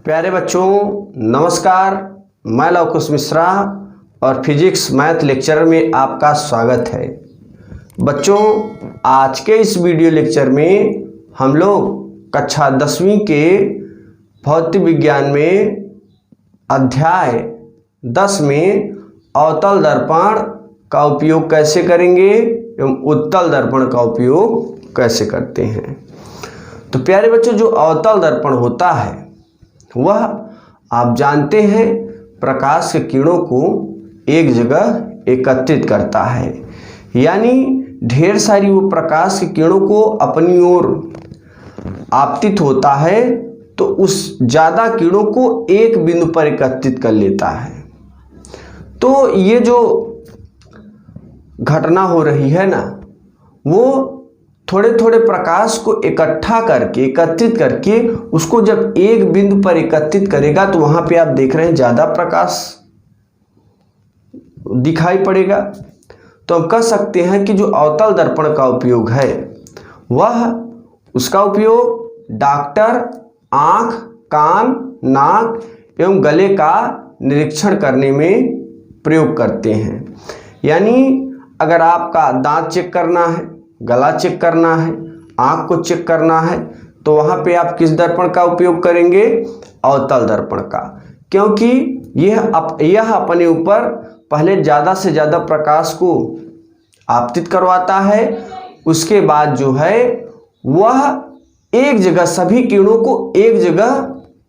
प्यारे बच्चों नमस्कार। मैं लवकुश मिश्रा और फिजिक्स मैथ लेक्चर में आपका स्वागत है। बच्चों आज के इस वीडियो लेक्चर में हम लोग कक्षा 10वीं के भौतिक विज्ञान में अध्याय 10 में अवतल दर्पण का उपयोग कैसे करेंगे एवं उत्तल दर्पण का उपयोग कैसे करते हैं। तो प्यारे बच्चों जो अवतल दर्पण होता है वह आप जानते हैं प्रकाश के किरणों को एक जगह एकत्रित करता है, यानी ढेर सारी वो प्रकाश के किरणों को अपनी ओर आपतित होता है तो उस ज़्यादा किरणों को एक बिंदु पर एकत्रित कर लेता है। तो ये जो घटना हो रही है ना, वो थोड़े थोड़े प्रकाश को एकत्रित करके उसको जब एक बिंदु पर एकत्रित करेगा तो वहां पे आप देख रहे हैं ज़्यादा प्रकाश दिखाई पड़ेगा। तो हम कह सकते हैं कि जो अवतल दर्पण का उपयोग है वह उसका उपयोग डॉक्टर आँख, कान, नाक एवं गले का निरीक्षण करने में प्रयोग करते हैं। यानी अगर आपका दांत चेक करना है, गला चेक करना है, आँख को चेक करना है तो वहाँ पे आप किस दर्पण का उपयोग करेंगे? अवतल दर्पण का, क्योंकि यह अपने ऊपर पहले ज़्यादा से ज़्यादा प्रकाश को आपतित करवाता है, उसके बाद जो है वह एक जगह सभी किरणों को एक जगह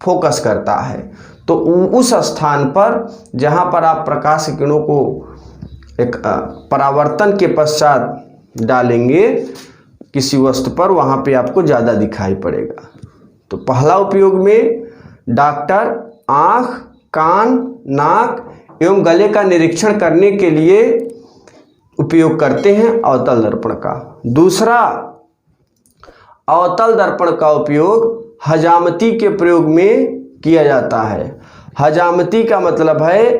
फोकस करता है। तो उस स्थान पर जहाँ पर आप प्रकाश की किरणों को एक परावर्तन के पश्चात डालेंगे किसी वस्तु पर, वहाँ पे आपको ज़्यादा दिखाई पड़ेगा। तो पहला उपयोग में डॉक्टर आँख, कान, नाक एवं गले का निरीक्षण करने के लिए उपयोग करते हैं अवतल दर्पण का। दूसरा अवतल दर्पण का उपयोग हजामती के प्रयोग में किया जाता है। हजामती का मतलब है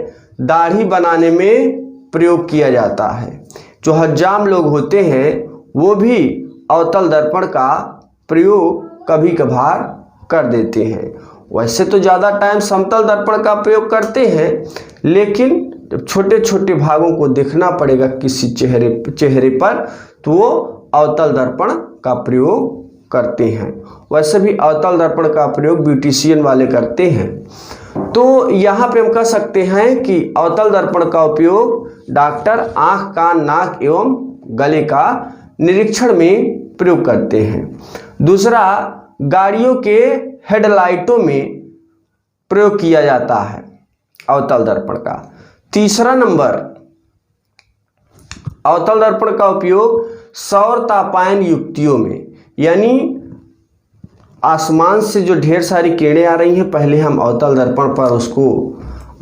दाढ़ी बनाने में प्रयोग किया जाता है। जो हज्जाम लोग होते हैं वो भी अवतल दर्पण का प्रयोग कभी कभार कर देते हैं। वैसे तो ज़्यादा टाइम समतल दर्पण का प्रयोग करते हैं, लेकिन जब छोटे छोटे भागों को देखना पड़ेगा किसी चेहरे पर तो वो अवतल दर्पण का प्रयोग करते हैं। वैसे भी अवतल दर्पण का प्रयोग ब्यूटिशियन वाले करते हैं। तो यहाँ पे हम कह सकते हैं कि अवतल दर्पण का उपयोग डॉक्टर आँख, कान, नाक एवं गले का निरीक्षण में प्रयोग करते हैं। दूसरा गाड़ियों के हेडलाइटों में प्रयोग किया जाता है अवतल दर्पण का। तीसरा नंबर अवतल दर्पण का उपयोग सौर तापायन युक्तियों में, यानी आसमान से जो ढेर सारी किरणें आ रही हैं पहले हम अवतल दर्पण पर उसको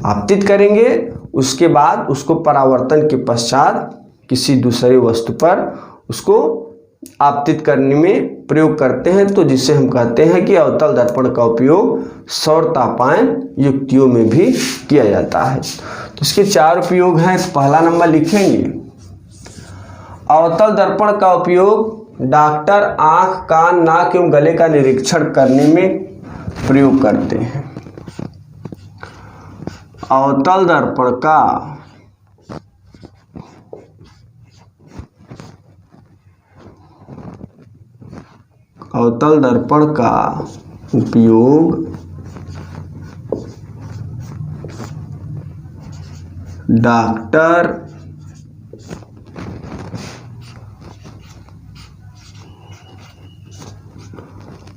आपतित करेंगे, उसके बाद उसको परावर्तन के पश्चात किसी दूसरे वस्तु पर उसको आपतित करने में प्रयोग करते हैं। तो जिसे हम कहते हैं कि अवतल दर्पण का उपयोग सौर तापायन युक्तियों में भी किया जाता है। तो इसके 4 उपयोग हैं। पहला नंबर लिखेंगे, अवतल दर्पण का उपयोग डॉक्टर आँख, कान, नाक एवं गले का निरीक्षण करने में प्रयोग करते हैं। अवतल दर्पण का उपयोग डॉक्टर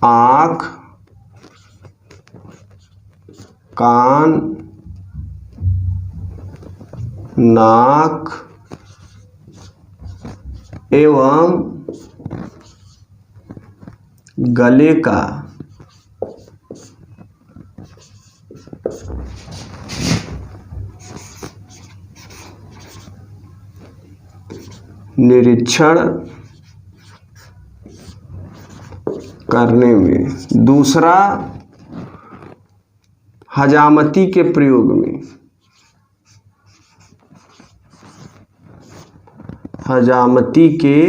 आँख, कान, नाक एवं गले का निरीक्षण करने में। दूसरा हजामती के प्रयोग में, हजामती के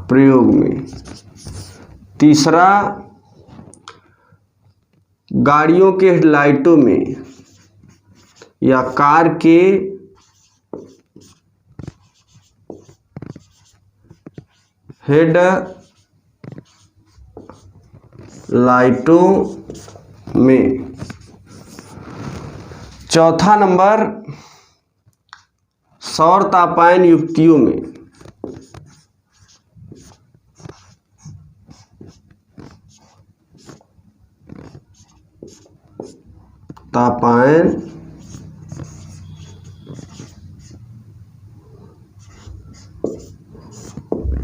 प्रयोग में। तीसरा गाड़ियों के हेडलाइटों में या कार के हेड लाइटों में। चौथा नंबर, सौर तापायन युक्तियों में। तापायन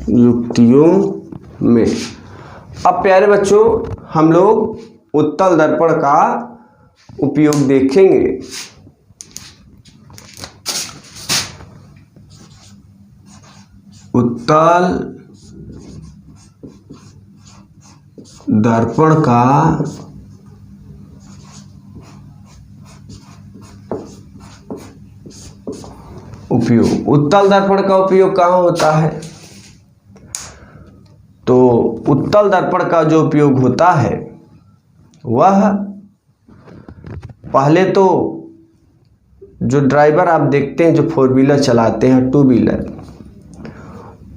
युक्तियों में। अब प्यारे बच्चों, हम लोग उत्तल दर्पण का उपयोग देखेंगे। उत्तल दर्पण का उपयोग। उत्तल दर्पण का उपयोग कहाँ होता है? तो उत्तल दर्पण का जो उपयोग होता है वह पहले तो जो ड्राइवर आप देखते हैं, जो फोर व्हीलर चलाते हैं, टू व्हीलर,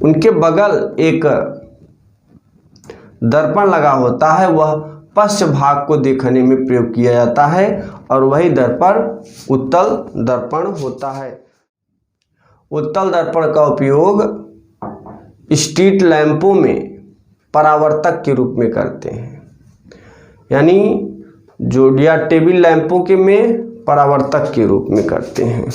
उनके बगल एक दर्पण लगा होता है, वह पश्च भाग को देखने में प्रयोग किया जाता है और वही दर्पण उत्तल दर्पण होता है। उत्तल दर्पण का उपयोग स्ट्रीट लैंपों में परावर्तक के रूप में करते हैं, यानी जो या टेबल लैंपों के में परावर्तक के रूप में करते हैं।